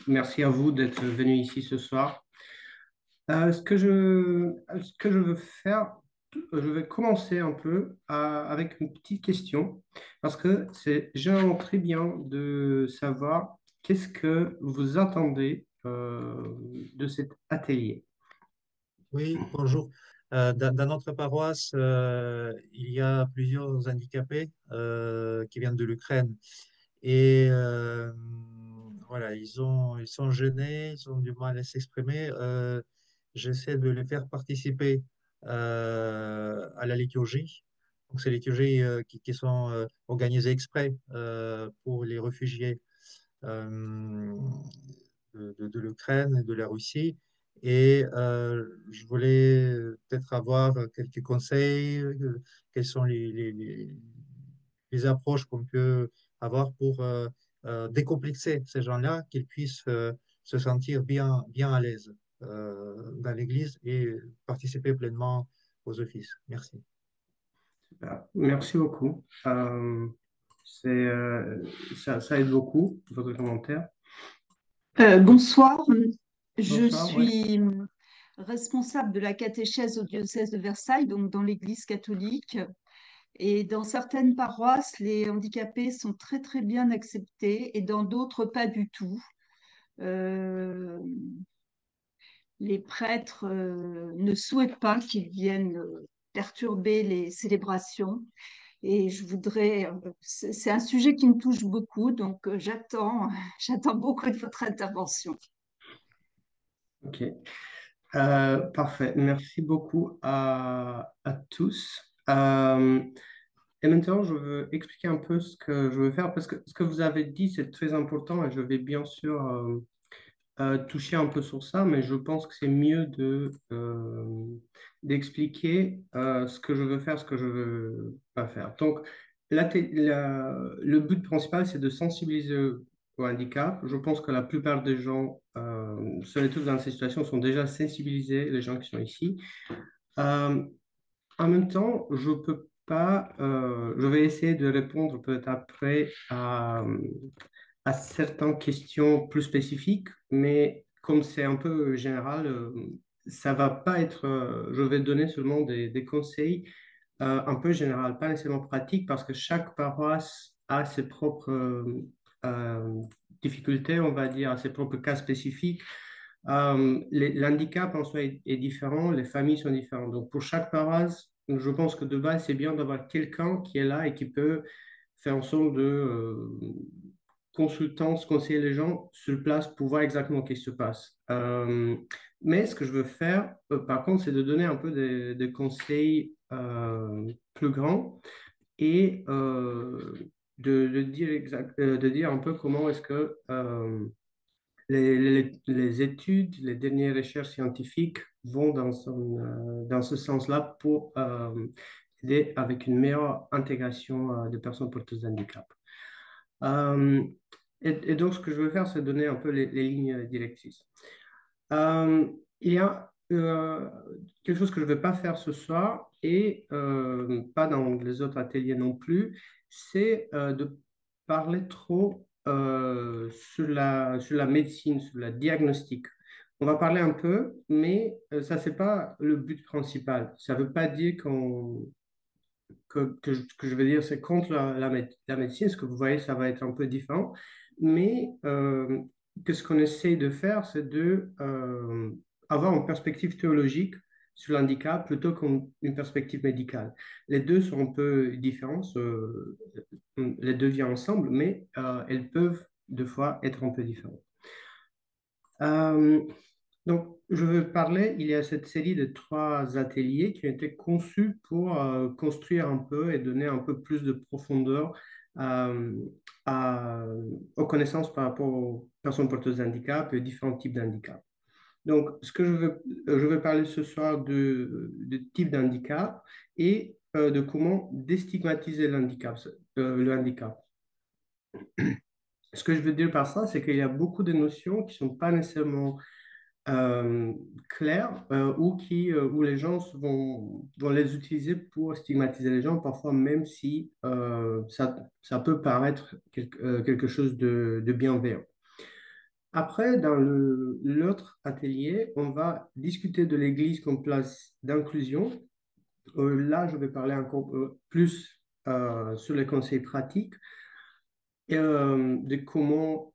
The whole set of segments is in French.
Merci à vous d'être venu ici ce soir. Ce que je veux faire, je vais commencer un peu avec une petite question, parce que c'est vraiment très bien de savoir qu'est-ce que vous attendez de cet atelier. Oui, bonjour. Dans notre paroisse, il y a plusieurs handicapés qui viennent de l'Ukraine. Et voilà, ils sont gênés, ils ont du mal à s'exprimer. J'essaie de les faire participer à la liturgie. Donc, c'est les liturgies qui sont organisées exprès pour les réfugiés euh, de l'Ukraine et de la Russie. Et je voulais peut-être avoir quelques conseils, quelles sont les approches qu'on peut avoir pour décomplexer ces gens-là, qu'ils puissent se sentir bien à l'aise dans l'Église et participer pleinement aux offices. Merci. Merci beaucoup. Ça aide beaucoup, votre commentaire. Bonsoir, je Bonsoir, ouais. suis responsable de la catéchèse au diocèse de Versailles, donc dans l'Église catholique. Et dans certaines paroisses, les handicapés sont très très bien acceptés et dans d'autres pas du tout. Euh, les prêtres ne souhaitent pas qu'ils viennent perturber les célébrations. Et je voudrais, c'est un sujet qui me touche beaucoup, donc j'attends beaucoup de votre intervention. Ok. Parfait. Merci beaucoup à tous. Et maintenant, je veux expliquer un peu ce que je veux faire parce que ce que vous avez dit, c'est très important et je vais bien sûr toucher un peu sur ça, mais je pense que c'est mieux d'expliquer ce que je veux faire, ce que je veux pas faire. Donc, le but principal, c'est de sensibiliser au handicap. Je pense que la plupart des gens, surtout dans ces situations, sont déjà sensibilisés, les gens qui sont ici. Euh, En même temps, je peux pas, je vais essayer de répondre peut-être après à certaines questions plus spécifiques, mais comme c'est un peu général, ça va pas être, je vais donner seulement des conseils un peu général, pas nécessairement pratiques, parce que chaque paroisse a ses propres euh, difficultés, on va dire, ses propres cas spécifiques. L'handicap en soi est différent, les familles sont différentes. Donc, pour chaque paroisse, je pense que de base, c'est bien d'avoir quelqu'un qui est là et qui peut faire en sorte de consultance, conseiller les gens sur place pour voir exactement ce qui se passe. Mais ce que je veux faire, par contre, c'est de donner un peu des conseils plus grands et de dire un peu comment est-ce que les études, les dernières recherches scientifiques vont dans ce sens-là pour aider avec une meilleure intégration des personnes porteuses de handicap. Euh, et donc, ce que je veux faire, c'est donner un peu les lignes directrices. Il y a quelque chose que je ne vais pas faire ce soir et pas dans les autres ateliers non plus, c'est de parler trop sur la médecine, sur la diagnostic. On va parler un peu, mais ça, c'est pas le but principal. Ça ne veut pas dire que je veux dire, c'est contre la médecine. Ce que vous voyez, ça va être un peu différent. Mais que ce qu'on essaie de faire, c'est de avoir une perspective théologique sur l'handicap plutôt qu'une perspective médicale. Les deux sont un peu différents, les deux viennent ensemble, mais elles peuvent deux fois être un peu différentes. Euh, donc, je veux parler, il y a cette série de trois ateliers qui ont été conçus pour construire un peu et donner un peu plus de profondeur euh, à- aux connaissances par rapport aux personnes porteuses de handicap et aux différents types d'handicap. Donc, je veux parler ce soir de type d'handicap et de comment déstigmatiser le handicap. Ce que je veux dire par ça, c'est qu'il y a beaucoup de notions qui ne sont pas nécessairement euh, claires où les gens vont les utiliser pour stigmatiser les gens, parfois même si ça peut paraître quelque chose de bienveillant. Après, dans l'autre atelier, on va discuter de l'Église comme place d'inclusion. Là, je vais parler encore plus sur les conseils pratiques et de comment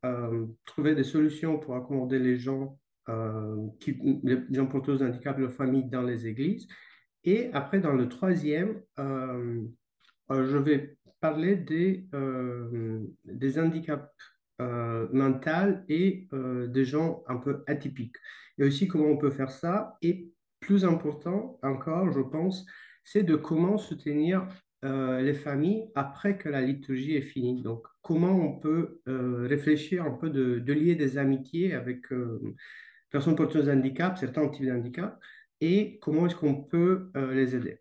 trouver des solutions pour accommoder les gens, les gens porteurs de handicap et leurs familles dans les églises. Et après, dans le troisième, je vais parler des handicaps mentaux et des gens un peu atypiques. Et aussi comment on peut faire ça. Et plus important encore, je pense, c'est de comment soutenir les familles après que la liturgie est finie. Donc, comment on peut réfléchir un peu de lier des amitiés avec personnes porteuses de handicap, certains types de handicap, et comment est-ce qu'on peut les aider.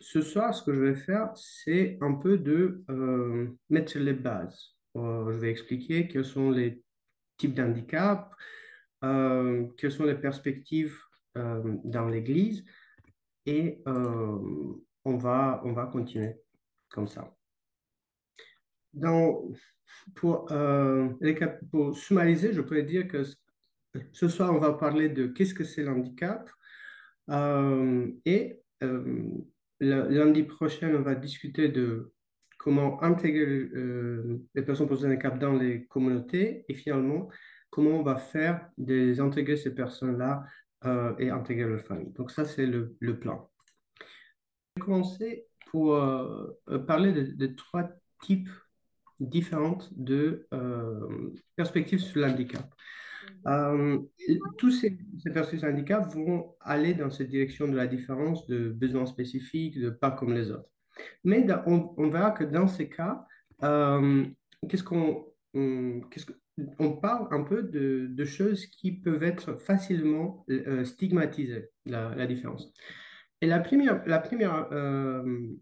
Ce soir, ce que je vais faire, c'est un peu de mettre les bases. Je vais expliquer quels sont les types d'handicap, quelles sont les perspectives dans l'Église et on va continuer comme ça. Dans, pour summariser, je pourrais dire que ce soir, on va parler de qu'est-ce que c'est l'handicap, et lundi prochain, on va discuter de comment intégrer les personnes possédant un handicap dans les communautés et finalement, comment on va faire intégrer ces personnes-là et intégrer leur famille. Donc ça, c'est le plan. Je vais commencer pour parler de trois types différentes de perspectives sur l'handicap. Euh, tous ces personnes handicap vont aller dans cette direction de la différence, de besoins spécifiques, de pas comme les autres. Mais on verra que dans ces cas, euh, qu'est-ce qu'on, qu'est-ce que- on parle un peu de choses qui peuvent être facilement stigmatisées, la différence. Et la première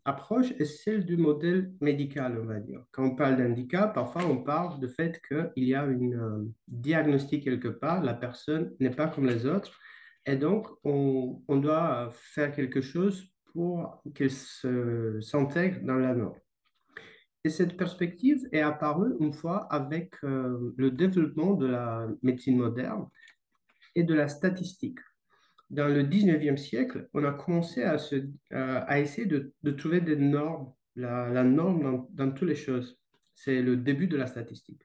approche est celle du modèle médical, on va dire. Quand on parle d'handicap, parfois on parle du fait qu'il y a une diagnostic quelque part, la personne n'est pas comme les autres, et donc on doit faire quelque chose pour qu'elle s'intègre dans la norme. Et cette perspective est apparue une fois avec le développement de la médecine moderne et de la statistique. Dans le 19e siècle, on a commencé à essayer de trouver des normes, la norme dans toutes les choses. C'est le début de la statistique.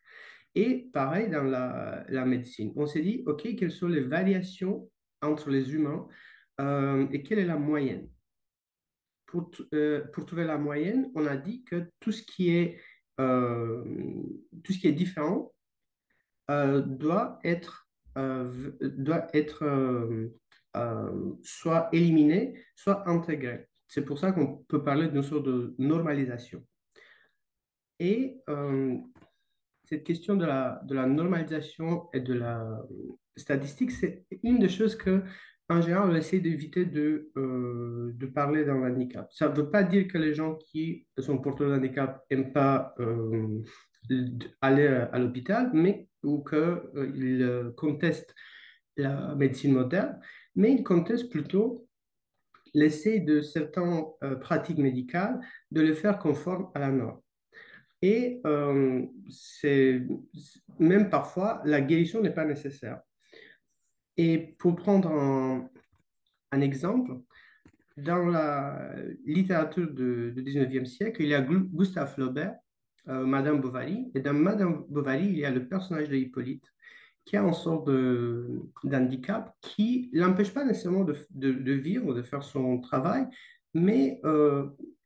Et pareil dans la médecine. On s'est dit, OK, quelles sont les variations entre les humains et quelle est la moyenne? Pour trouver la moyenne, on a dit que euh, tout ce qui est différent doit être soit éliminé, soit intégré. C'est pour ça qu'on peut parler d'une sorte de normalisation. Et cette question de la normalisation et de la statistique, c'est une des choses que, en général, on essaie d'éviter de parler dans l'handicap. Ça ne veut pas dire que les gens qui sont porteurs de handicap n'aiment pas aller à l'hôpital, mais ou qu'ils contestent la médecine moderne, mais ils contestent plutôt l'essai de certaines pratiques médicales de les faire conformes à la norme. Et même parfois, la guérison n'est pas nécessaire. Et pour prendre un exemple, dans la littérature du 19e siècle, il y a Gustave Flaubert, Madame Bovary, et dans Madame Bovary, il y a le personnage de Hippolyte qui a une sorte d'handicap qui ne l'empêche pas nécessairement de vivre, de faire son travail, mais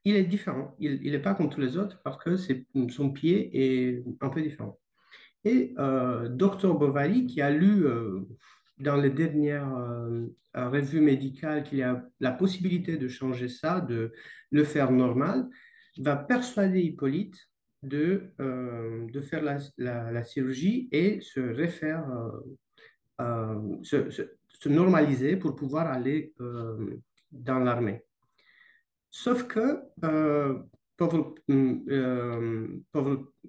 il est différent. Il n'est pas comme tous les autres parce que son pied est un peu différent. Et Dr Bovary, qui a lu dans les dernières revues médicales qu'il y a la possibilité de changer ça, de le faire normal, va persuader Hippolyte de faire la chirurgie et se refaire, se normaliser pour pouvoir aller dans l'armée. Sauf que pauvre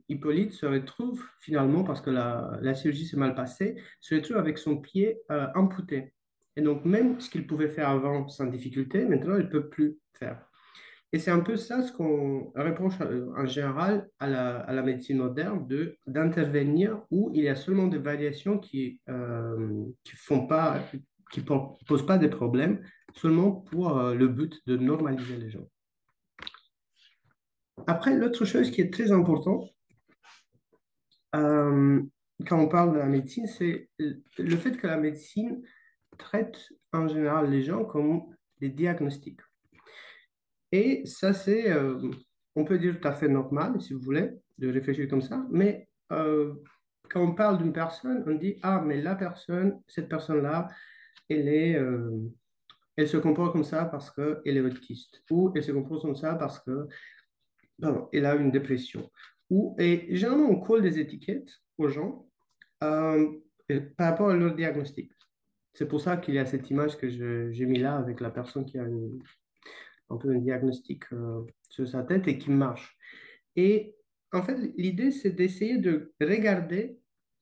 Hippolyte se retrouve finalement, parce que la chirurgie s'est mal passée, se retrouve avec son pied amputé. Et donc même ce qu'il pouvait faire avant sans difficulté, maintenant il ne peut plus faire. Et c'est un peu ça ce qu'on reproche en général à la médecine moderne, d'intervenir où il y a seulement des variations qui font pas, posent pas des problèmes, seulement pour le but de normaliser les gens. Après, l'autre chose qui est très importante, euh, quand on parle de la médecine, c'est le fait que la médecine traite en général les gens comme des diagnostics. Et ça, on peut dire tout à fait normal, si vous voulez, de réfléchir comme ça, mais quand on parle d'une personne, on dit, ah, mais la personne, cette personne-là, elle elle se comporte comme ça parce qu'elle est autiste, ou elle se comporte comme ça parce que, pardon, elle a une dépression. Et généralement, on colle des étiquettes aux gens euh, par rapport à leur diagnostic. C'est pour ça qu'il y a cette image que j'ai mis là avec la personne qui a un peu un diagnostic sur sa tête et qui marche. Et en fait, l'idée, c'est d'essayer de regarder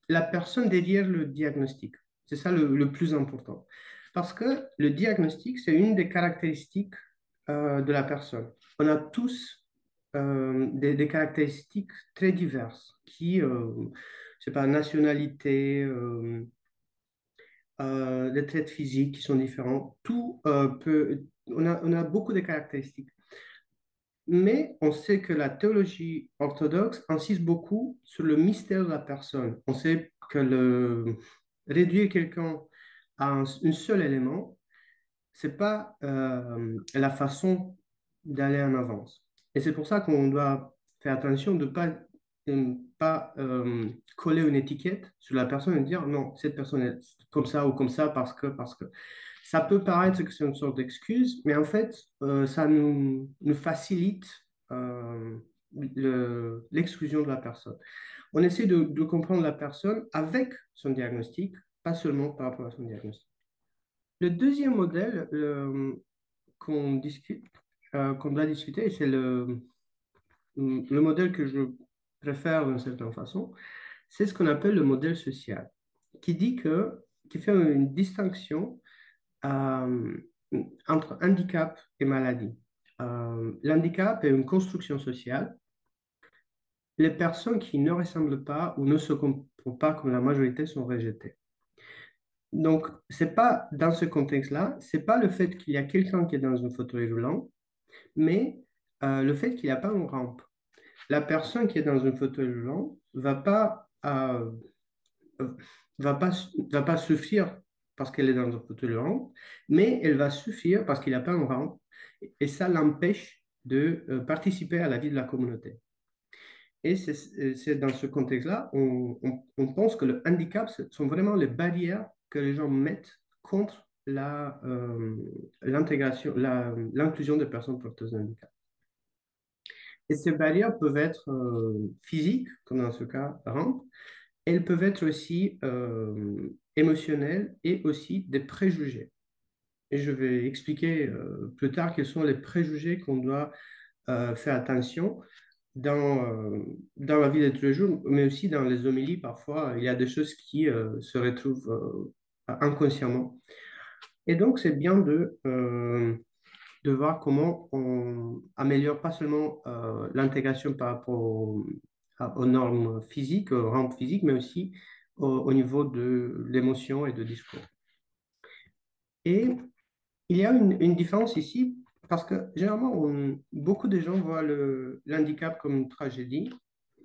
la personne derrière le diagnostic. C'est ça le plus important. Parce que le diagnostic, c'est une des caractéristiques de la personne. On a tous des caractéristiques très diverses qui, je sais pas, nationalité, des traits physiques qui sont différents. Tout on a beaucoup de caractéristiques. Mais on sait que la théologie orthodoxe insiste beaucoup sur le mystère de la personne. On sait que réduire quelqu'un à un seul élément, c'est pas la façon d'aller en avance. Et c'est pour ça qu'on doit faire attention de pas coller une étiquette sur la personne et dire non, cette personne est comme ça ou comme ça parce que ça peut paraître que c'est une sorte d'excuse, mais en fait, ça nous facilite l'exclusion de la personne. On essaie de comprendre la personne avec son diagnostic, pas seulement par rapport à son diagnostic. Le deuxième modèle qu'on discute, qu'on doit discuter, c'est le modèle que je préfère d'une certaine façon, c'est ce qu'on appelle le modèle social, qui fait une distinction euh, entre handicap et maladie. L'handicap est une construction sociale. Les personnes qui ne ressemblent pas ou ne se comportent pas comme la majorité sont rejetées. Donc, c'est pas dans ce contexte-là, c'est pas le fait qu'il y a quelqu'un qui est dans un fauteuil roulant, mais le fait qu'il n'y a pas une rampe. La personne qui est dans un fauteuil roulant va pas, va pas suffire parce qu'elle est dans un fauteuil roulant, mais elle va suffire parce qu'il n'y a pas une rampe, et ça l'empêche de participer à la vie de la communauté. Et c'est dans ce contexte-là, on pense que le handicap, ce sont vraiment les barrières que les gens mettent contre l'intégration, l'inclusion des personnes porteuses de handicap. Et ces barrières peuvent être physiques, comme dans ce cas, rampe. Elles peuvent être aussi émotionnelles et aussi des préjugés. Et je vais expliquer plus tard quels sont les préjugés qu'on doit faire attention dans la vie de tous les jours, mais aussi dans les homélies. Parfois, il y a des choses qui se retrouvent inconsciemment. Et donc, c'est bien de voir comment on améliore pas seulement l'intégration par rapport aux normes physiques, aux rampes physiques, mais aussi au niveau de l'émotion et de discours. Et il y a une différence ici, parce que généralement, beaucoup de gens voient l'handicap comme une tragédie,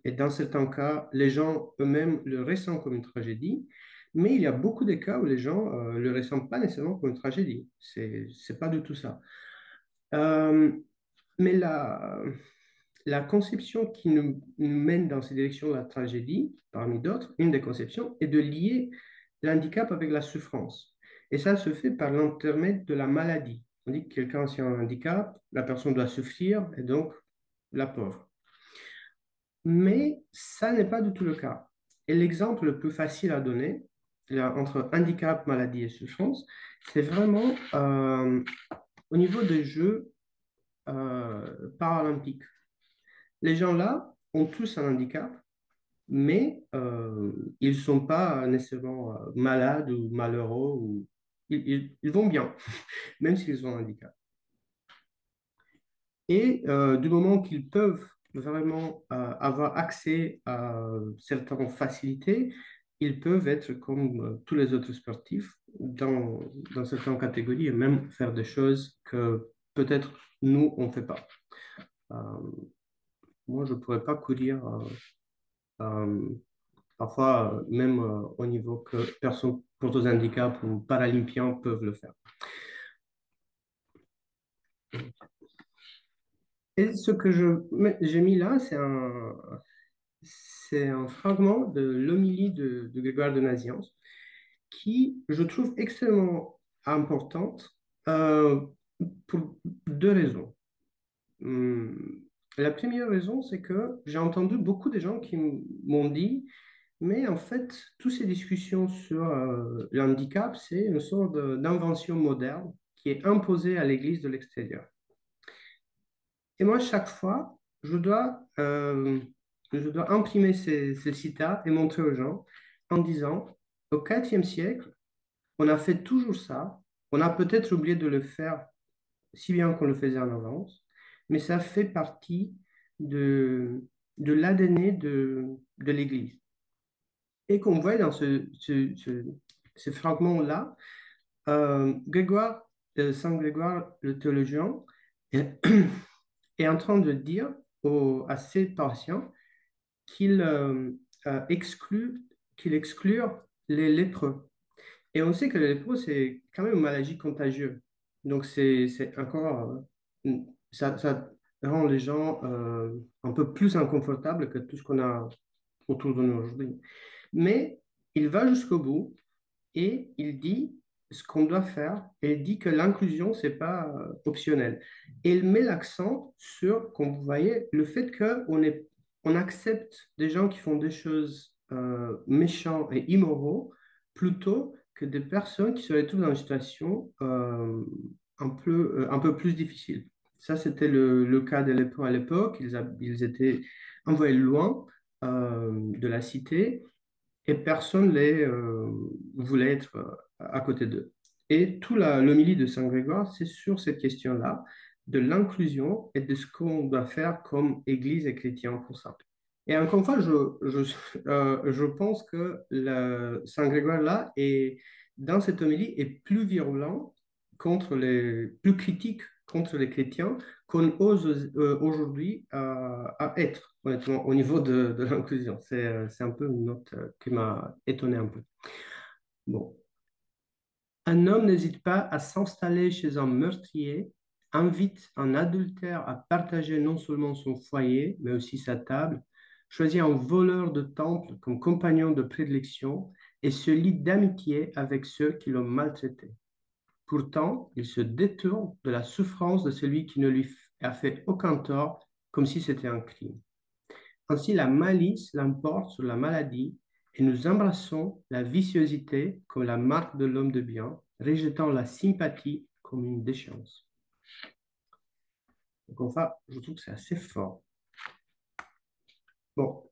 et dans certains cas, les gens eux-mêmes le ressentent comme une tragédie, mais il y a beaucoup de cas où les gens ne le ressentent pas nécessairement comme une tragédie. C'est pas du tout ça. Euh, mais la conception qui nous mène dans ces directions de la tragédie, parmi d'autres, une des conceptions, est de lier l'handicap avec la souffrance. Et ça se fait par l'intermède de la maladie. On dit que quelqu'un a un handicap, la personne doit souffrir, et donc la pauvre. Mais ça n'est pas du tout le cas. Et l'exemple le plus facile à donner entre handicap, maladie et souffrance, c'est vraiment au niveau des Jeux paralympiques. Les gens là ont tous un handicap, mais ils ne sont pas nécessairement malades ou malheureux, ils vont bien, même s'ils ont un handicap. Et du moment qu'ils peuvent vraiment avoir accès à certaines facilités, ils peuvent être comme tous les autres sportifs dans certaines catégories et même faire des choses que peut-être nous, on ne fait pas. Euh, Moi, je ne pourrais pas courir euh, parfois, même au niveau que personnes porteuses de handicap ou paralympiens peuvent le faire. Et ce que j'ai mis là, c'est un fragment de l'homélie de Grégoire de Nazianze qui, je trouve, extrêmement importante euh, pour deux raisons. Hum, La première raison, c'est que j'ai entendu beaucoup de gens qui m'ont dit, mais en fait, toutes ces discussions sur le handicap, c'est une sorte d'invention moderne qui est imposée à l'Église de l'extérieur. Et moi, chaque fois, je dois imprimer ces citats et montrer aux gens en disant, au IVe siècle, on a fait toujours ça. On a peut-être oublié de le faire si bien qu'on le faisait en avance, mais ça fait partie de, de l'ADN de l'Église. Et qu'on voit dans ce fragment-là, Saint Grégoire le théologien est, est en train de dire à ses patients qu'il qu'il exclut les lépreux. Et on sait que les lépreux, c'est quand même une maladie contagieuse. Donc, c'est encore, ça rend les gens un peu plus inconfortables que tout ce qu'on a autour de nous aujourd'hui. Mais il va jusqu'au bout et il dit ce qu'on doit faire et il dit que l'inclusion, c'est pas optionnel. Et il met l'accent sur, comme vous voyez, le fait on accepte des gens qui font des choses méchantes et immoraux plutôt que des personnes qui se retrouvent dans une situation un peu plus difficile. Ça, c'était le cas des lépreux à l'époque. Ils étaient envoyés loin de la cité et personne les voulait être à côté d'eux. Et tout l'homélie de Saint Grégoire, c'est sur cette question-là, de l'inclusion et de ce qu'on doit faire comme Église et chrétien pour ça. Et encore une fois, je pense que Saint Grégoire-là, dans cette homélie, est plus virulent plus critique contre les chrétiens qu'on ose aujourd'hui à être, honnêtement, au niveau de l'inclusion. C'est un peu une note qui m'a étonné un peu. Bon. Un homme n'hésite pas à s'installer chez un meurtrier, invite un adultère à partager non seulement son foyer, mais aussi sa table, choisit un voleur de temple comme compagnon de prédilection et se lie d'amitié avec ceux qui l'ont maltraité. Pourtant, il se détourne de la souffrance de celui qui ne lui a fait aucun tort, comme si c'était un crime. Ainsi, la malice l'emporte sur la maladie et nous embrassons la viciosité comme la marque de l'homme de bien, rejetant la sympathie comme une déchéance. Donc, enfin, je trouve que c'est assez fort. Bon,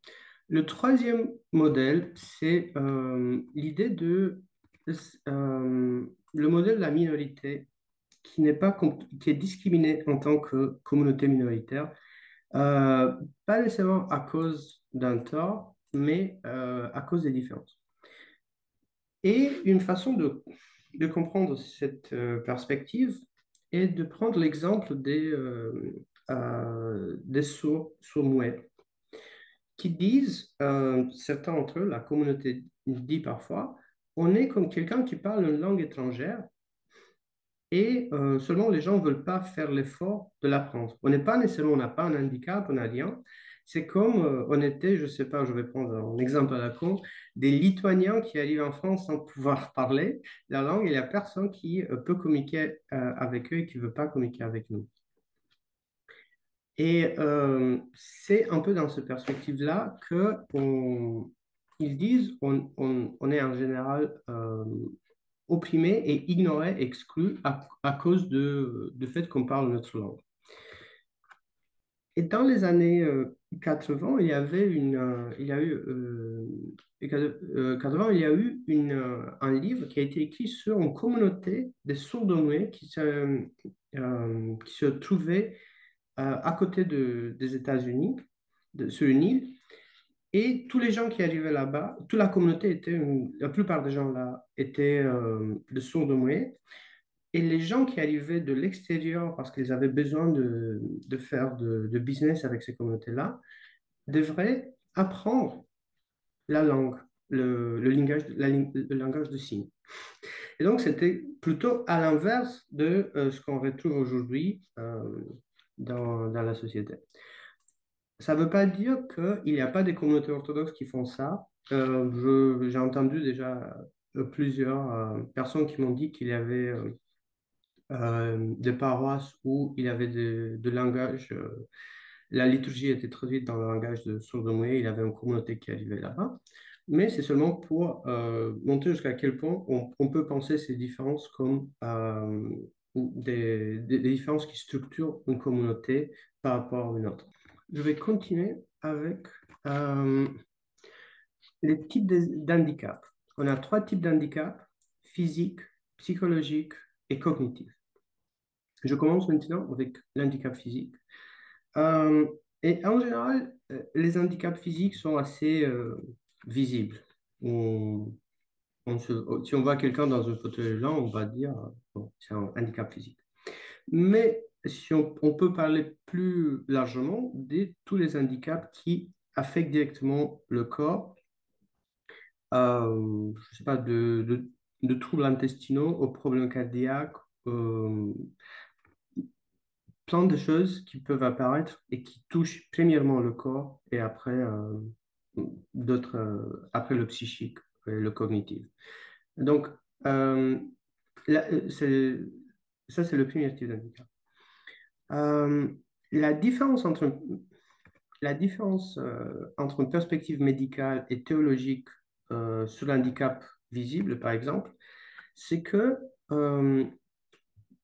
le troisième modèle, c'est l'idée le modèle de la minorité qui est discriminée en tant que communauté minoritaire, euh, pas nécessairement à cause d'un tort, mais à cause des différences. Et une façon de comprendre cette perspective est de prendre l'exemple des sourds-muets qui disent, certains d'entre eux, la communauté dit parfois, on est comme quelqu'un qui parle une langue étrangère et seulement les gens ne veulent pas faire l'effort de l'apprendre. On n'est pas nécessairement, on n'a pas un handicap, on n'a rien. C'est comme on était, je ne sais pas, je vais prendre un exemple à la con, des Lituaniens qui arrivent en France sans pouvoir parler la langue et il n'y a personne qui peut communiquer avec eux et qui ne veut pas communiquer avec nous. Et c'est un peu dans cette perspective-là qu'ils disent on est en général opprimé et ignoré, exclu à cause du fait qu'on parle notre langue. Et dans les années 80, il y a eu, 80, il y a eu un livre qui a été écrit sur une communauté des sourds-muets qui se trouvait à côté des États-Unis, sur une île. Et tous les gens qui arrivaient là-bas, toute la communauté était, la plupart des gens là étaient de sourds-muets. Et les gens qui arrivaient de l'extérieur, parce qu'ils avaient besoin de faire de business avec ces communautés-là, devraient apprendre la langue, le langage, le langage de signes. Et donc, c'était plutôt à l'inverse de ce qu'on retrouve aujourd'hui dans la société. Ça ne veut pas dire qu'il n'y a pas des communautés orthodoxes qui font ça. J'ai entendu déjà plusieurs personnes qui m'ont dit qu'il y avait des paroisses où il y avait de langage, la liturgie était traduite dans le langage de sourds-muets, il y avait une communauté qui arrivait là-bas. Mais c'est seulement pour montrer jusqu'à quel point on peut penser ces différences comme des différences qui structurent une communauté par rapport à une autre. Je vais continuer avec les types d'handicaps. On a trois types d'handicaps: physique, psychologique et cognitif. Je commence maintenant avec l'handicap physique. Et en général, les handicaps physiques sont assez visibles. On, si on voit quelqu'un dans un fauteuil roulant, on va dire bon, c'est un handicap physique. Mais si on peut parler plus largement de tous les handicaps qui affectent directement le corps, je ne sais pas, de troubles intestinaux aux problèmes cardiaques, plein de choses qui peuvent apparaître et qui touchent premièrement le corps et après, après le psychique et le cognitif. Donc, là, ça, c'est le premier type d'handicap. Euh, la différence entre, entre une perspective médicale et théologique sur l'handicap visible, par exemple, c'est que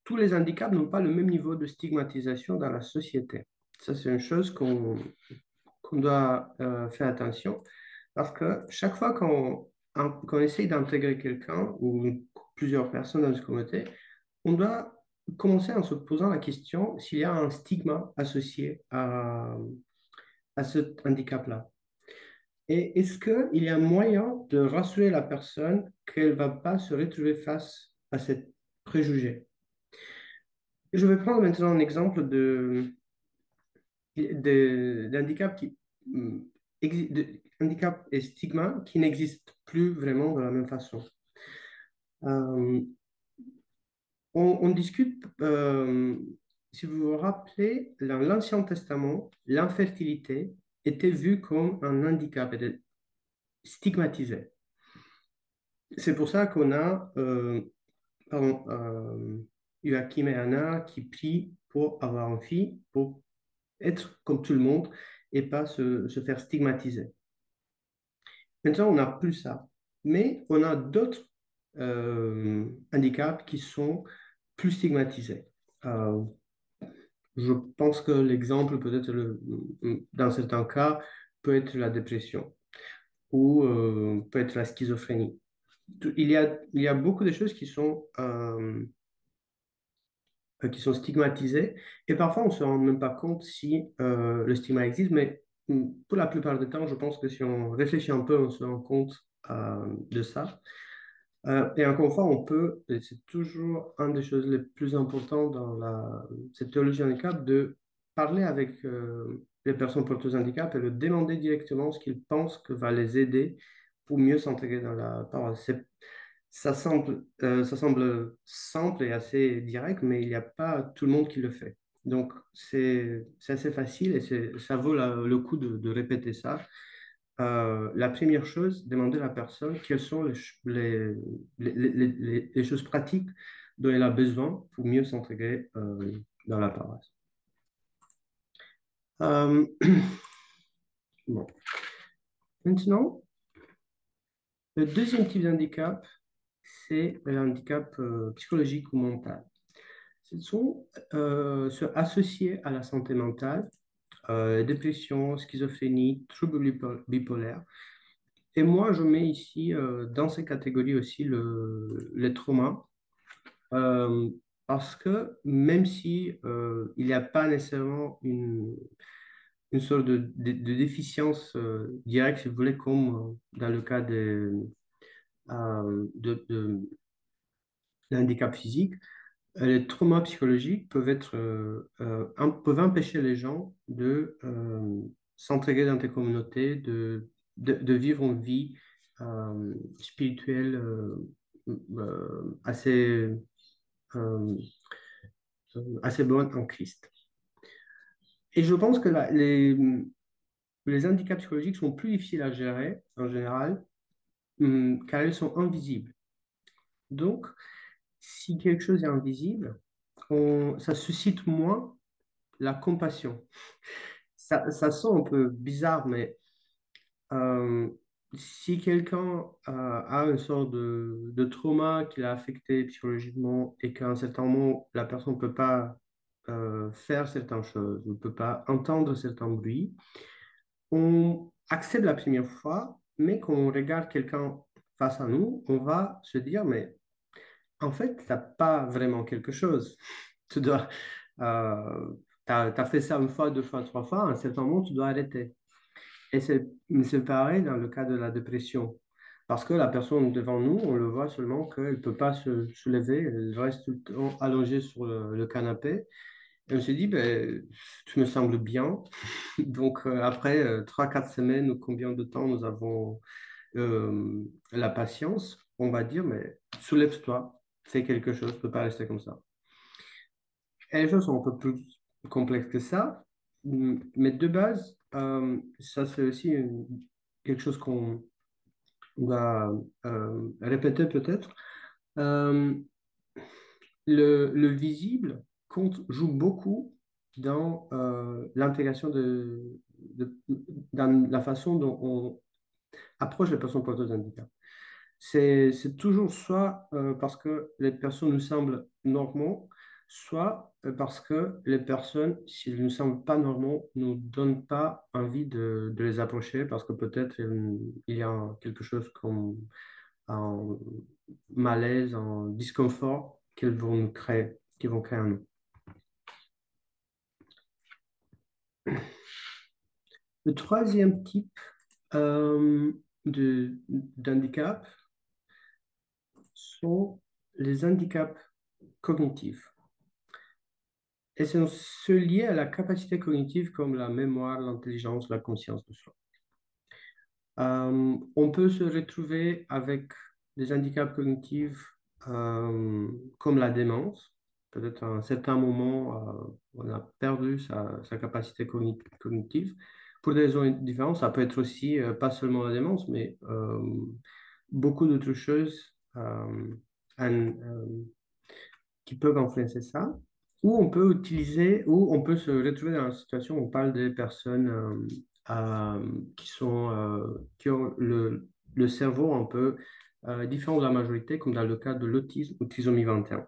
tous les handicaps n'ont pas le même niveau de stigmatisation dans la société. Ça, c'est une chose qu'on doit faire attention parce que chaque fois qu'on essaye d'intégrer quelqu'un ou plusieurs personnes dans une communauté, on doit commencer en se posant la question s'il y a un stigma associé à ce handicap-là. Et est-ce qu'il y a moyen de rassurer la personne qu'elle ne va pas se retrouver face à cette préjugé? Je vais prendre maintenant un exemple d'handicap handicap et stigma qui n'existent plus vraiment de la même façon. Euh, on discute, si vous vous rappelez, dans l'Ancien Testament, l'infertilité était vue comme un handicap, était stigmatisée. C'est pour ça qu'on a pardon, Joachim et Anna qui prient pour avoir une fille, pour être comme tout le monde et pas se faire stigmatiser. Maintenant, on n'a plus ça. Mais on a d'autres handicaps qui sont plus stigmatisés. Euh, je pense que l'exemple, peut-être dans certains cas, peut être la dépression ou peut être la schizophrénie. Il y a beaucoup de choses qui sont stigmatisées et parfois on ne se rend même pas compte si le stigma existe, mais pour la plupart du temps, je pense que si on réfléchit un peu, on se rend compte de ça. Et encore une fois, on peut, et c'est toujours une des choses les plus importantes dans cette théologie handicap, de parler avec les personnes porteuses de handicap et de demander directement ce qu'ils pensent que va les aider pour mieux s'intégrer dans la parole. Ça semble simple et assez direct, mais il n'y a pas tout le monde qui le fait. Donc, c'est assez facile et ça vaut le coup de répéter ça. La première chose, demander à la personne quelles sont les choses pratiques dont elle a besoin pour mieux s'intégrer dans la paroisse. Euh, bon. Maintenant, le deuxième type d'handicap, c'est le handicap psychologique ou mental. Ce sont associés à la santé mentale, dépression, schizophrénie, troubles bipolaires. Et moi, je mets ici dans ces catégories aussi les traumas. parce que même si il n'y a pas nécessairement une sorte de déficience directe, si vous voulez, comme dans le cas de handicap physique, les traumas psychologiques peuvent empêcher les gens de s'intégrer dans des communautés, de vivre une vie spirituelle euh, assez bonne en Christ. Et je pense que les handicaps psychologiques sont plus difficiles à gérer en général, car ils sont invisibles. Donc, si quelque chose est invisible, ça suscite moins la compassion. Ça sent un peu bizarre, mais euh, si quelqu'un a une sorte de trauma qui l'a affecté psychologiquement et qu'à un certain moment, la personne ne peut pas faire certaines choses, ne peut pas entendre certains bruits, on accepte la première fois, mais quand on regarde quelqu'un face à nous, on va se dire, mais en fait, tu n'as pas vraiment quelque chose. Tu dois, t'as fait ça une fois, deux fois, trois fois, à un certain moment, tu dois arrêter. Et c'est pareil dans le cas de la dépression. Parce que la personne devant nous, on le voit seulement qu'elle ne peut pas se lever, elle reste tout le temps allongée sur le canapé. Et on se dit, ben, tu me sembles bien. Donc, après 3, 4 semaines ou combien de temps nous avons la patience, on va dire, mais soulève-toi, fais quelque chose, tu ne peux pas rester comme ça. Et les choses sont un peu plus complexes que ça, mais de base, ça c'est aussi quelque chose qu'on va répéter peut-être. Euh, le visible joue beaucoup dans l'intégration dans la façon dont on approche les personnes porteuses de handicap. C'est toujours soit parce que les personnes nous semblent normaux, soit parce que les personnes, s'ils ne nous semblent pas normaux, ne nous donnent pas envie de les approcher parce que peut-être il y a quelque chose comme un malaise, un disconfort qu'ils vont créer en nous. Le troisième type euh, d'handicap sont les handicaps cognitifs. Et c'est ceux liés à la capacité cognitive comme la mémoire, l'intelligence, la conscience de soi. On peut se retrouver avec des handicaps cognitifs comme la démence. Peut-être à un certain moment, on a perdu sa capacité cognitive. Pour des raisons différentes, ça peut être aussi pas seulement la démence, mais beaucoup d'autres choses qui peuvent influencer ça. Ou on peut se retrouver dans une situation où on parle des personnes qui ont le cerveau un peu différent de la majorité, comme dans le cas de l'autisme ou trisomie 21.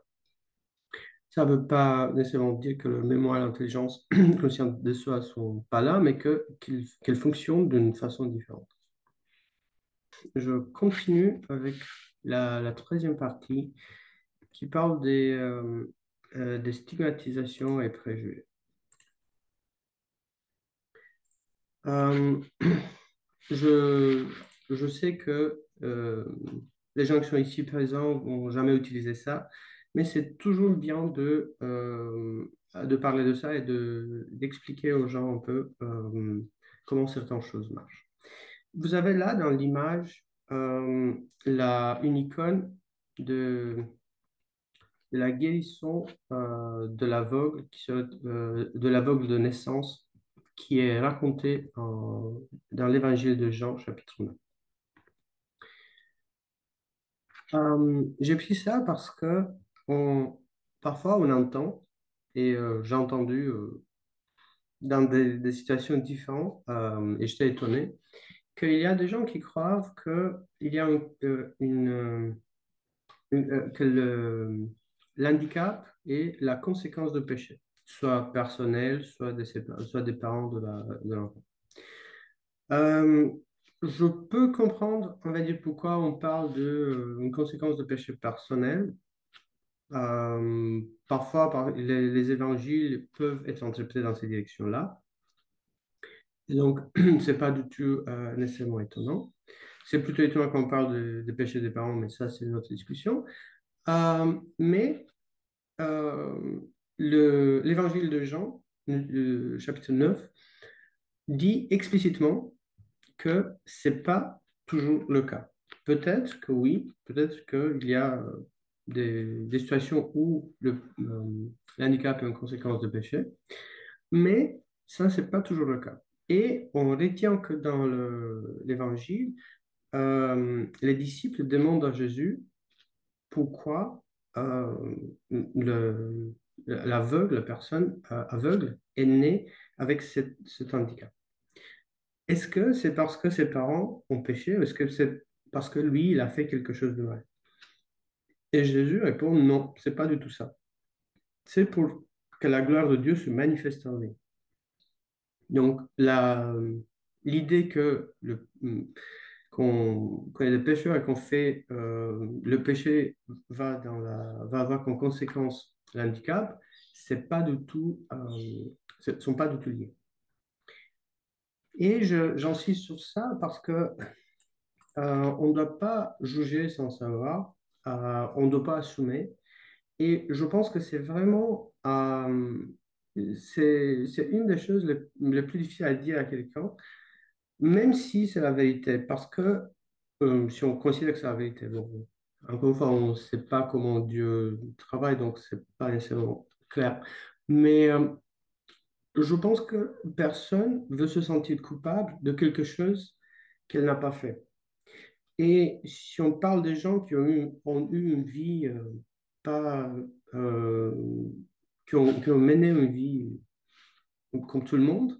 Ça ne veut pas nécessairement dire que le mémoire et l'intelligence consciente de soi ne sont pas là, mais qu'elles fonctionnent d'une façon différente. Je continue avec la troisième partie qui parle des stigmatisations et préjugés. Euh, je, je sais que les gens qui sont ici présents vont jamais utiliser ça, mais c'est toujours bien de parler de ça et d'expliquer aux gens un peu comment certaines choses marchent. Vous avez là dans l'image une icône de, de la guérison de l'aveugle de naissance qui est racontée dans l'Évangile de Jean, chapitre 9. J'ai pris ça parce que parfois on entend, et j'ai entendu dans des situations différentes, et j'étais étonné, qu'il y a des gens qui croient qu'il y a que l'handicap est la conséquence de péché, soit personnel, soit des parents de l'enfant. Euh, je peux comprendre, on va dire, pourquoi on parle d'une conséquence de péché personnel, Parfois, les évangiles peuvent être interprétés dans ces directions-là. Et donc, c'est pas du tout nécessairement étonnant. C'est plutôt étonnant quand on parle des péchés des parents, mais ça, c'est une autre discussion. Mais euh, l'évangile de Jean, chapitre 9, dit explicitement que c'est pas toujours le cas. Peut-être que oui, peut-être qu'il y a des situations où l'handicap est une conséquence de péché, mais ça, c'est pas toujours le cas. Et on retient que dans l'évangile, les disciples demandent à Jésus pourquoi euh, l'aveugle, la personne aveugle, est née avec cet handicap. Est-ce que c'est parce que ses parents ont péché ou est-ce que c'est parce que lui, il a fait quelque chose de mal? Et Jésus répond non, c'est pas du tout ça. C'est pour que la gloire de Dieu se manifeste en lui. Donc, l'idée que qu'on est des pécheurs et qu'on fait le péché va avoir comme conséquence l'handicap, c'est pas du tout, sont pas du tout liés. Et j'insiste sur ça parce que on ne doit pas juger sans savoir, on ne doit pas assumer. Et je pense que c'est vraiment, c'est une des choses les plus difficiles à dire à quelqu'un, même si c'est la vérité, parce que si on considère que c'est la vérité, bon, encore une fois, on ne sait pas comment Dieu travaille, donc c'est pas nécessairement clair. Mais je pense que personne veut se sentir coupable de quelque chose qu'elle n'a pas fait. Et si on parle des gens ont eu une vie pas, euh, qui ont mené une vie comme tout le monde,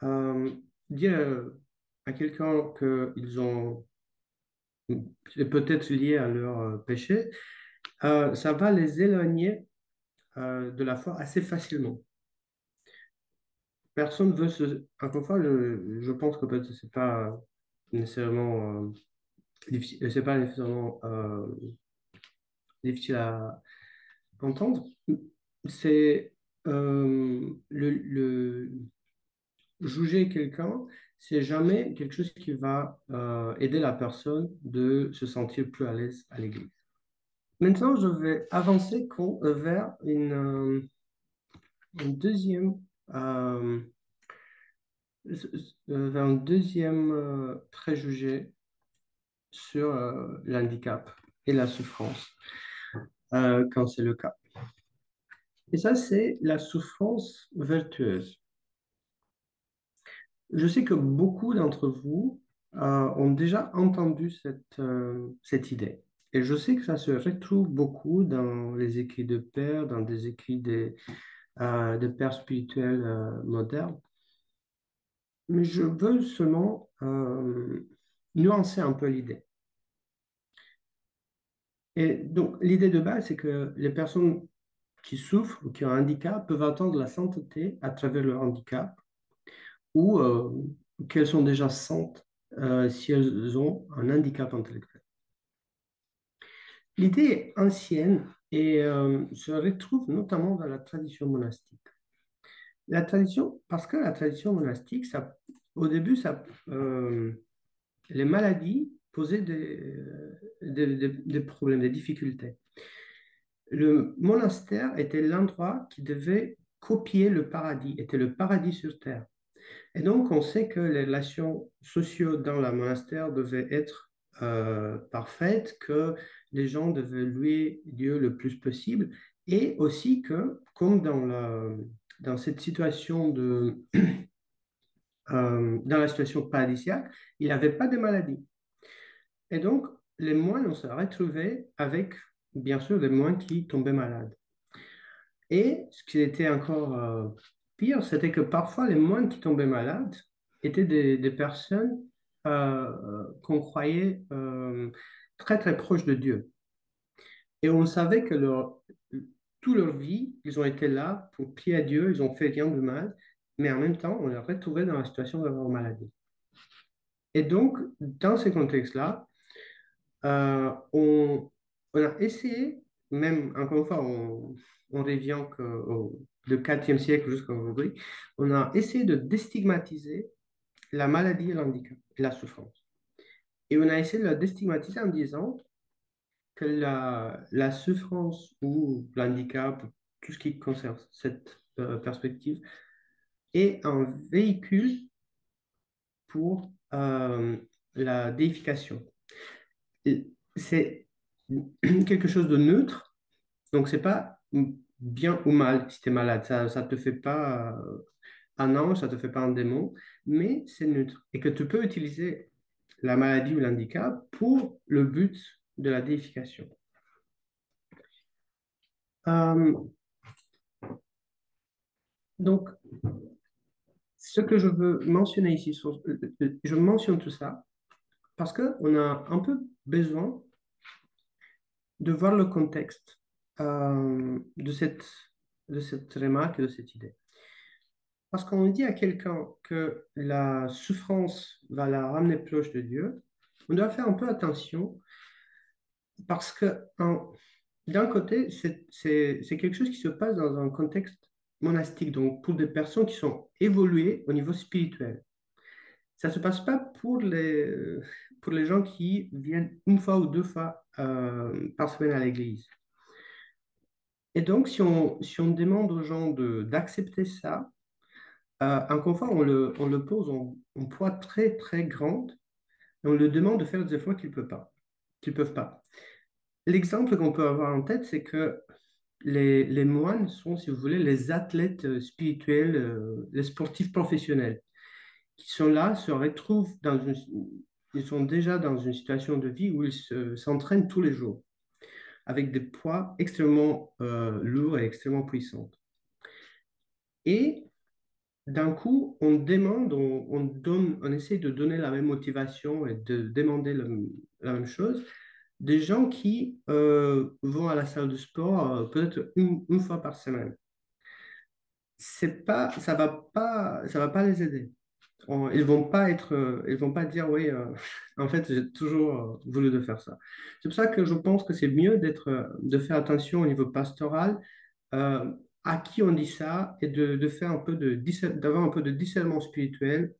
euh, dire à quelqu'un qu'ils ont, c'est peut-être lié à leur péché, ça va les éloigner de la foi assez facilement. Personne veut se... Encore une fois, je pense que peut-être c'est pas nécessairement difficile, c'est pas nécessairement difficile à entendre. C'est le juger quelqu'un, c'est jamais quelque chose qui va aider la personne de se sentir plus à l'aise à l'église. Maintenant, je vais avancer vers une deuxième, euh, vers un deuxième préjugé sur l'handicap et la souffrance, quand c'est le cas. Et ça, c'est la souffrance vertueuse. Je sais que beaucoup d'entre vous ont déjà entendu cette idée. Et je sais que ça se retrouve beaucoup dans les écrits de pères, dans des écrits de pères spirituels modernes. Mais je veux seulement nuancer un peu l'idée. Et donc, l'idée de base, c'est que les personnes qui souffrent ou qui ont un handicap peuvent attendre la sainteté à travers leur handicap ou qu'elles sont déjà saintes si elles ont un handicap intellectuel. L'idée est ancienne et se retrouve notamment dans la tradition monastique. Parce que la tradition monastique, au début, les maladies posaient des problèmes, des difficultés. Le monastère était l'endroit qui devait copier le paradis, était le paradis sur terre. Et donc, on sait que les relations sociales dans le monastère devaient être parfaites, que les gens devaient louer Dieu le plus possible, et aussi que, comme dans cette situation dans la situation paradisiaque, il n'y avait pas de maladie. Et donc, les moines, on se retrouvait avec, bien sûr, des moines qui tombaient malades. Et ce qui était encore pire, c'était que parfois les moines qui tombaient malades étaient des personnes qu'on croyait très très proches de Dieu. Et on savait que toute leur vie, ils ont été là pour prier à Dieu, ils ont fait rien de mal, mais en même temps, on les retrouvait dans la situation d'avoir maladie. Et donc, dans ces contextes-là, on a essayé même encore une fois, on revient du 4e siècle jusqu'à aujourd'hui, on a essayé de déstigmatiser la maladie et l'handicap et la souffrance. Et on a essayé de la déstigmatiser en disant que la souffrance ou l'handicap, tout ce qui concerne cette perspective, est un véhicule pour la déification. Et c'est quelque chose de neutre, donc c'est pas bien ou mal si tu es malade, ça ne te fait pas un ange, ça ne te fait pas un démon, mais c'est neutre. Et que tu peux utiliser la maladie ou l'handicap pour le but de la déification. Euh, donc, ce que je veux mentionner ici, je mentionne tout ça parce qu'on a un peu besoin de voir le contexte de cette remarque et de cette idée. Parce qu'on dit à quelqu'un que la souffrance va la ramener proche de Dieu, on doit faire un peu attention parce que d'un côté, c'est quelque chose qui se passe dans un contexte monastique, donc pour des personnes qui sont évoluées au niveau spirituel. Ça ne se passe pas pour les gens qui viennent une fois ou deux fois par semaine à l'église. Et donc, si on demande aux gens d'accepter ça, encore une fois, on le pose en poids très, très grand et on le demande de faire des efforts qu'ils peuvent pas. L'exemple qu'on peut avoir en tête, c'est que les moines sont, si vous voulez, les athlètes spirituels, les sportifs professionnels, qui sont là, se retrouvent ils sont déjà dans une situation de vie où s'entraînent tous les jours, avec des poids extrêmement lourds et extrêmement puissants. Et d'un coup, on demande, on donne, on essaie de donner la même motivation et de demander la même chose des gens qui vont à la salle de sport peut-être une fois par semaine. C'est pas, ça va pas les aider. Ils vont pas dire oui, en fait, j'ai toujours voulu de faire ça. C'est pour ça que je pense que c'est mieux de faire attention au niveau pastoral, euh, à qui on dit ça et de faire un peu d'avoir un peu de discernement spirituel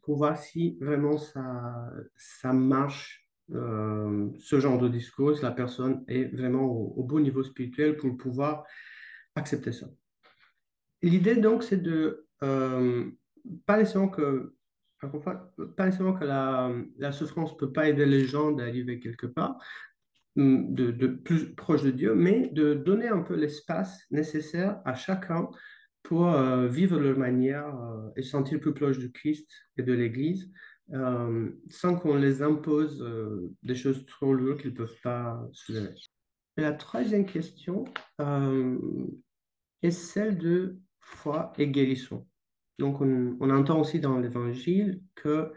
pour voir si vraiment ça marche, ce genre de discours, si la personne est vraiment au bon niveau spirituel pour pouvoir accepter ça. L'idée, donc, c'est de pas nécessairement que, encore une fois, pas nécessairement que la souffrance ne peut pas aider les gens d'arriver quelque part, de plus proche de Dieu, mais de donner un peu l'espace nécessaire à chacun pour vivre leur manière et se sentir plus proche du Christ et de l'Église, sans qu'on les impose des choses trop lourdes qu'ils ne peuvent pas soulever. Et la troisième question est celle de foi et guérison. Donc, on entend aussi dans l'Évangile que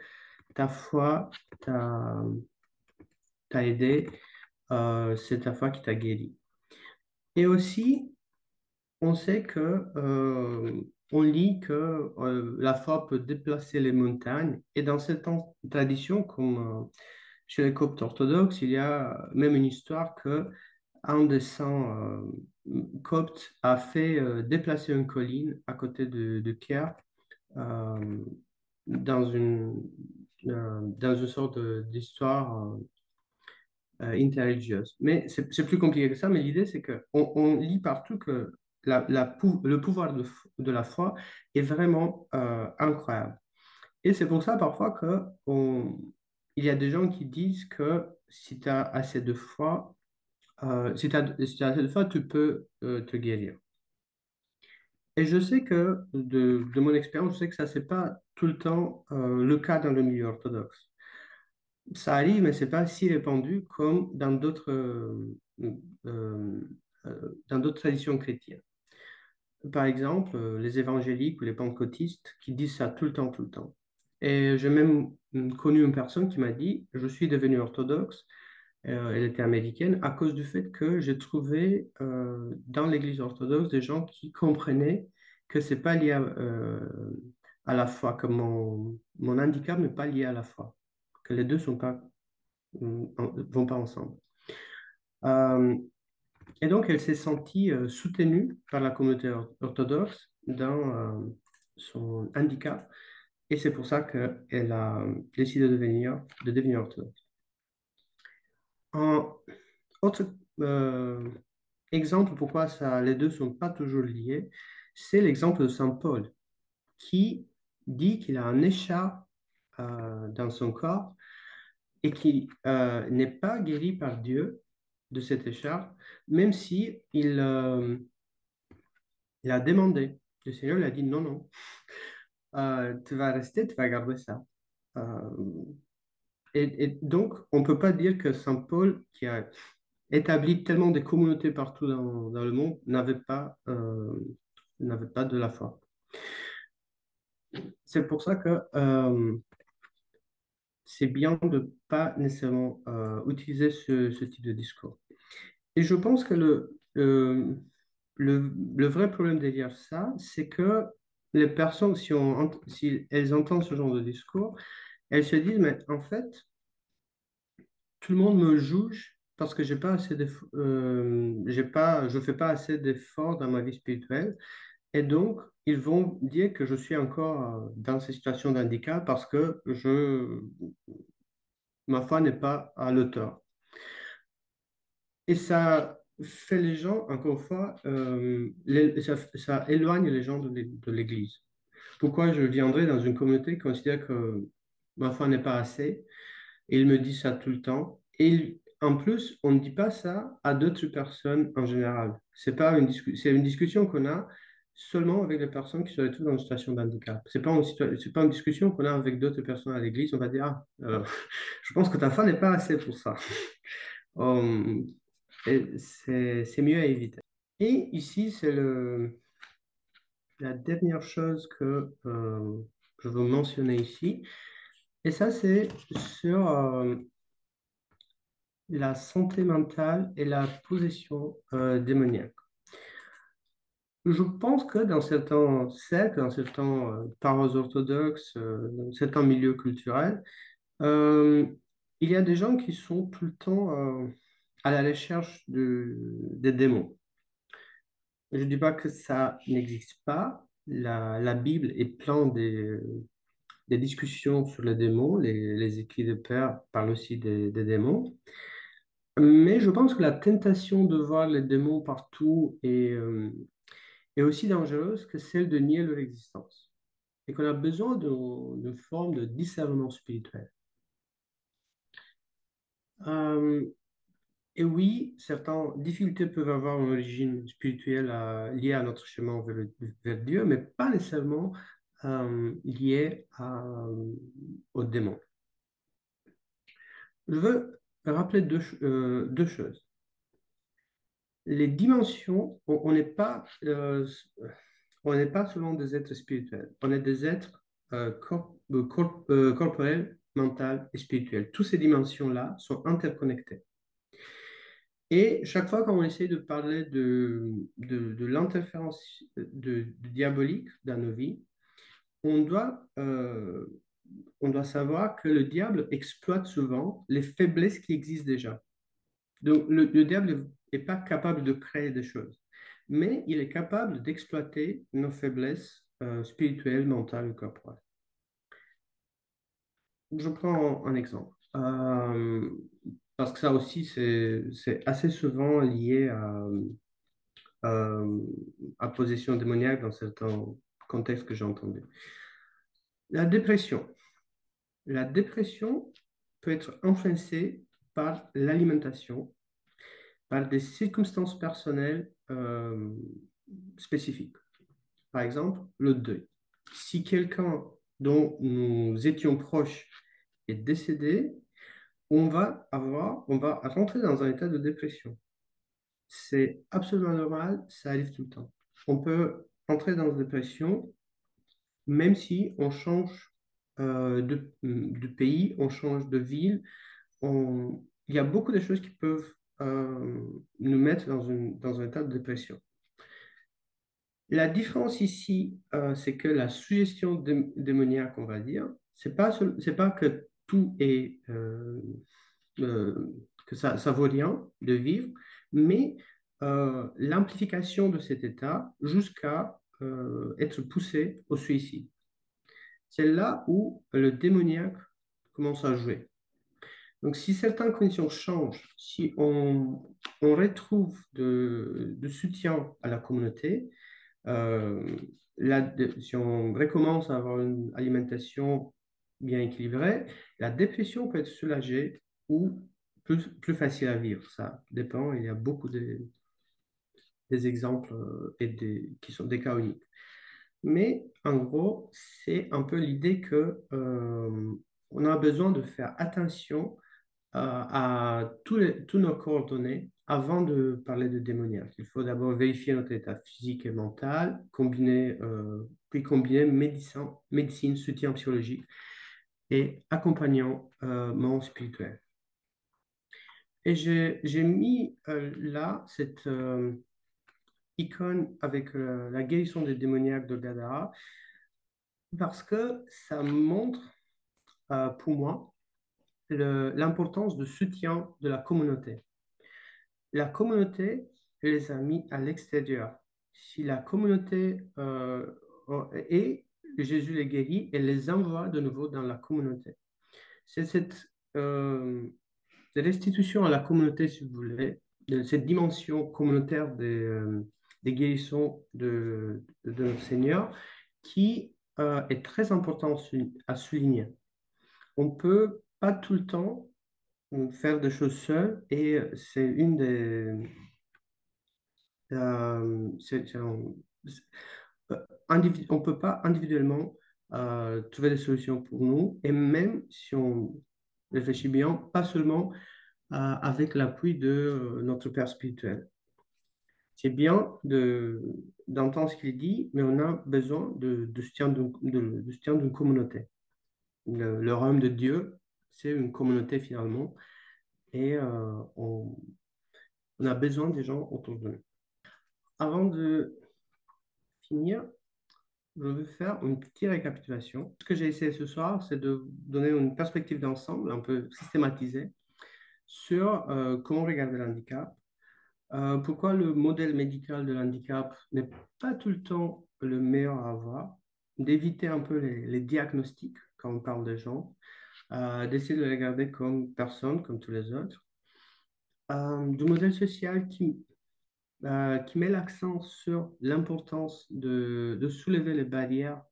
ta foi t'a aidé, c'est ta foi qui t'a guéri. Et aussi, on sait on lit que la foi peut déplacer les montagnes. Et dans cette tradition, comme chez les coptes orthodoxes, il y a même une histoire que un des saints coptes a fait déplacer une colline à côté de Kiev euh, dans dans une sorte d'histoire interreligieuse. Mais c'est plus compliqué que ça, mais l'idée, c'est on lit partout que le pouvoir de la foi est vraiment incroyable. Et c'est pour ça parfois il y a des gens qui disent que si tu as assez de foi, si tu as assez de foi, tu peux te guérir. Et je sais que de mon expérience, je sais que ça, c'est pas tout le temps le cas dans le milieu orthodoxe. Ça arrive, mais c'est pas si répandu comme euh, dans d'autres traditions chrétiennes. Par exemple, les évangéliques ou les pentecôtistes qui disent ça tout le temps, tout le temps. Et j'ai même connu une personne qui m'a dit, je suis devenue orthodoxe, elle était américaine, à cause du fait que j'ai trouvé dans l'Église orthodoxe des gens qui comprenaient que c'est pas lié à la foi, que mon handicap n'est pas lié à la foi, que les deux sont pas vont pas ensemble. Euh, Et donc, elle s'est sentie soutenue par la communauté orthodoxe dans son handicap. Et c'est pour ça qu'elle a décidé de devenir orthodoxe. Un autre exemple pourquoi les deux ne sont pas toujours liés, c'est l'exemple de Saint Paul, qui dit qu'il a un écharpe dans son corps et qui n'est pas guéri par Dieu de cette écharpe, même si il a demandé. Le Seigneur lui a dit non, non, tu vas rester, tu vas garder ça. Euh, et donc, on ne peut pas dire que Saint Paul, qui a établi tellement de communautés partout dans le monde, n'avait pas de la foi. C'est pour ça que c'est bien de ne pas nécessairement utiliser ce type de discours. Et je pense que le vrai problème derrière ça, c'est que les personnes, si elles entendent ce genre de discours, elles se disent, mais en fait, tout le monde me juge parce que je fais pas assez d'efforts dans ma vie spirituelle. Et donc, ils vont dire que je suis encore dans ces situations d'handicap parce que ma foi n'est pas à l'auteur. Et ça fait les gens, encore une fois, ça éloigne les gens de l'Église. Pourquoi je viendrais dans une communauté qui considère que ma foi n'est pas assez, et ils me disent ça tout le temps. Et en plus, on ne dit pas ça à d'autres personnes en général. C'est une discussion qu'on a seulement avec les personnes qui se retrouvent dans une situation de handicap. C'est pas une discussion qu'on a avec d'autres personnes à l'église. On va dire, ah, je pense que ta foi n'est pas assez pour ça. Hum, et c'est mieux à éviter. Et ici, la dernière chose que je veux mentionner ici. Et ça, c'est sur la santé mentale et la possession démoniaque. Je pense que dans certains cercles, dans certains paroisses orthodoxes, dans certains milieux culturels, euh, il y a des gens qui sont tout le temps à la recherche des démons. Je ne dis pas que ça n'existe pas. La Bible est pleine des discussions sur les démons. Les écrits de Père parlent aussi des démons. Mais je pense que la tentation de voir les démons partout est aussi dangereuse que celle de nier leur existence. Et qu'on a besoin d'une forme de discernement spirituel. Euh, et oui, certaines difficultés peuvent avoir une origine spirituelle liée à notre chemin vers Dieu, mais pas nécessairement liée aux démons. Je veux rappeler deux choses. Les dimensions, on n'est pas seulement des êtres spirituels, on est des êtres corporels, mentaux et spirituels. Toutes ces dimensions-là sont interconnectées. Et chaque fois qu'on essaie de parler de l'interférence de diabolique dans nos vies, on doit, euh, on doit savoir que le diable exploite souvent les faiblesses qui existent déjà. Donc, le diable n'est pas capable de créer des choses, mais il est capable d'exploiter nos faiblesses spirituelles, mentales et corporelles. Je prends un exemple, parce que ça aussi, c'est assez souvent lié euh, à possession démoniaque dans certains contextes que j'ai entendus. La dépression. La dépression peut être influencée par l'alimentation, par des circonstances personnelles spécifiques. Par exemple, le deuil. Si quelqu'un dont nous étions proches est décédé, on va rentrer dans un état de dépression. C'est absolument normal, ça arrive tout le temps. On peut entrer dans une dépression même si on change de pays, on change de ville. Il y a beaucoup de choses qui peuvent nous mettre dans un état de dépression. La différence ici, c'est que la suggestion démoniaque, on va dire, c'est pas que tout est, que ça vaut rien de vivre, mais l'amplification de cet état jusqu'à être poussé au suicide. C'est là où le démoniaque commence à jouer. Donc, si certaines conditions changent, si on retrouve de soutien à la communauté, euh, si on recommence à avoir une alimentation bien équilibrée, la dépression peut être soulagée ou plus facile à vivre. Ça dépend, il y a beaucoup des exemples qui sont des cas uniques. Mais en gros, c'est un peu l'idée que on a besoin de faire attention à tous nos coordonnées avant de parler de démoniaque. Il faut d'abord vérifier notre état physique et mental, puis combiner médecine, soutien psychologique et accompagnement spirituel. Et j'ai mis là cette icône avec la guérison des démoniaques de Gadara parce que ça montre pour moi l'importance de soutien de la communauté. La communauté les a mis à l'extérieur. Si la communauté et Jésus les guérit et les envoie de nouveau dans la communauté. C'est cette restitution à la communauté, si vous voulez, de cette dimension communautaire des guérissons de notre Seigneur qui est très important à souligner. On ne peut pas tout le temps faire des choses seul et c'est une des on ne peut pas individuellement trouver des solutions pour nous et même si on réfléchit bien, pas seulement avec l'appui de notre père spirituel. C'est bien d'entendre ce qu'il dit, mais on a besoin de soutien de soutien d'une communauté. Le royaume de Dieu, c'est une communauté finalement et on a besoin des gens autour de nous. Avant de finir, je vais faire une petite récapitulation. Ce que j'ai essayé ce soir, c'est de donner une perspective d'ensemble, un peu systématisée, sur comment regarder l'handicap, pourquoi le modèle médical de l'handicap n'est pas tout le temps le meilleur à avoir, d'éviter un peu les diagnostics quand on parle des gens, d'essayer de les regarder comme personnes, comme tous les autres, du modèle social qui met l'accent sur l'importance de soulever les barrières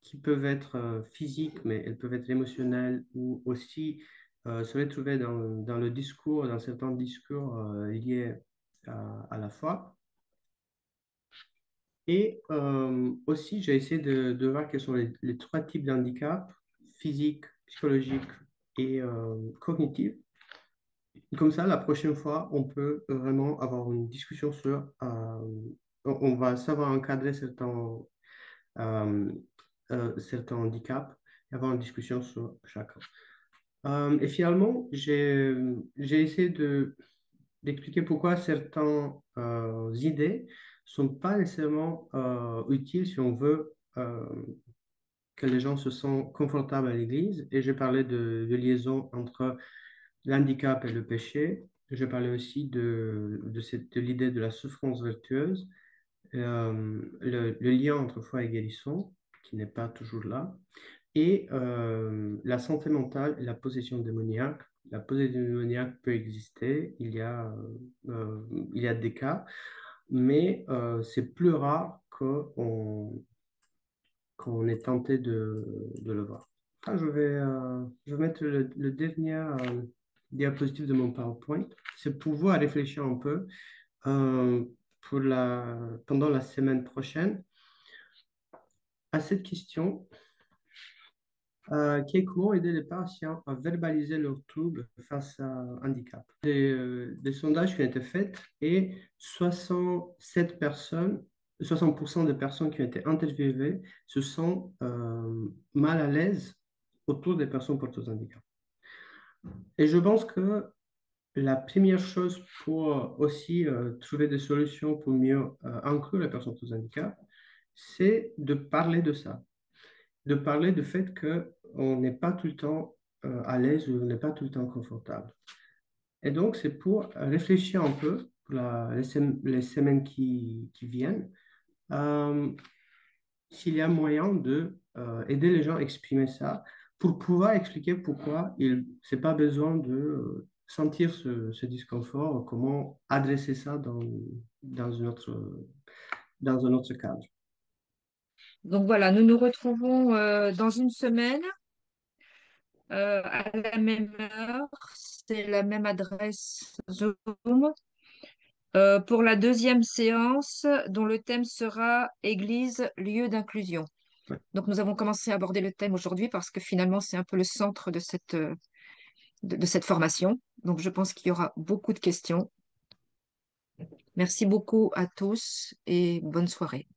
qui peuvent être physiques, mais elles peuvent être émotionnelles ou aussi se retrouver dans le discours, dans certains discours liés à la foi. Et aussi, j'ai essayé de voir quels sont les trois types de handicap, physique, psychologique et cognitif. Comme ça, la prochaine fois, on peut vraiment avoir une discussion sur... on va savoir encadrer euh, certains handicaps et avoir une discussion sur chacun. Et finalement, j'ai essayé d'expliquer pourquoi certaines idées sont pas nécessairement utiles si on veut que les gens se sentent confortables à l'Église. Et j'ai parlé de liaison entre l'handicap et le péché. Je parlais aussi de l'idée de la souffrance vertueuse, le lien entre foi et guérison, qui n'est pas toujours là, et la santé mentale et la possession démoniaque. La possession démoniaque peut exister, il y a des cas, mais c'est plus rare qu'on est tenté de le voir. Je vais mettre le dernier diapositive de mon PowerPoint. C'est pour vous à réfléchir un peu euh, pendant la semaine prochaine à cette question qui est comment aider les patients à verbaliser leurs troubles face à un handicap. Des sondages qui ont été faits et 60% des personnes qui ont été interviewées se sentent mal à l'aise autour des personnes porteuses de handicap. Et je pense que la première chose pour aussi trouver des solutions pour mieux inclure les personnes porteuses de handicap, c'est de parler de ça, de parler du fait qu'on n'est pas tout le temps à l'aise ou on n'est pas tout le temps confortable. Et donc, c'est pour réfléchir un peu, les semaines qui viennent, euh, s'il y a moyen de aider les gens à exprimer ça pour pouvoir expliquer pourquoi c'est pas besoin de sentir ce disconfort, comment adresser ça dans dans un autre cadre. Donc voilà, nous nous retrouvons dans une semaine à la même heure. C'est la même adresse Zoom pour la deuxième séance dont le thème sera Église, lieu d'inclusion. Ouais. Donc nous avons commencé à aborder le thème aujourd'hui parce que finalement c'est un peu le centre de de cette formation. Donc je pense qu'il y aura beaucoup de questions. Merci beaucoup à tous et bonne soirée.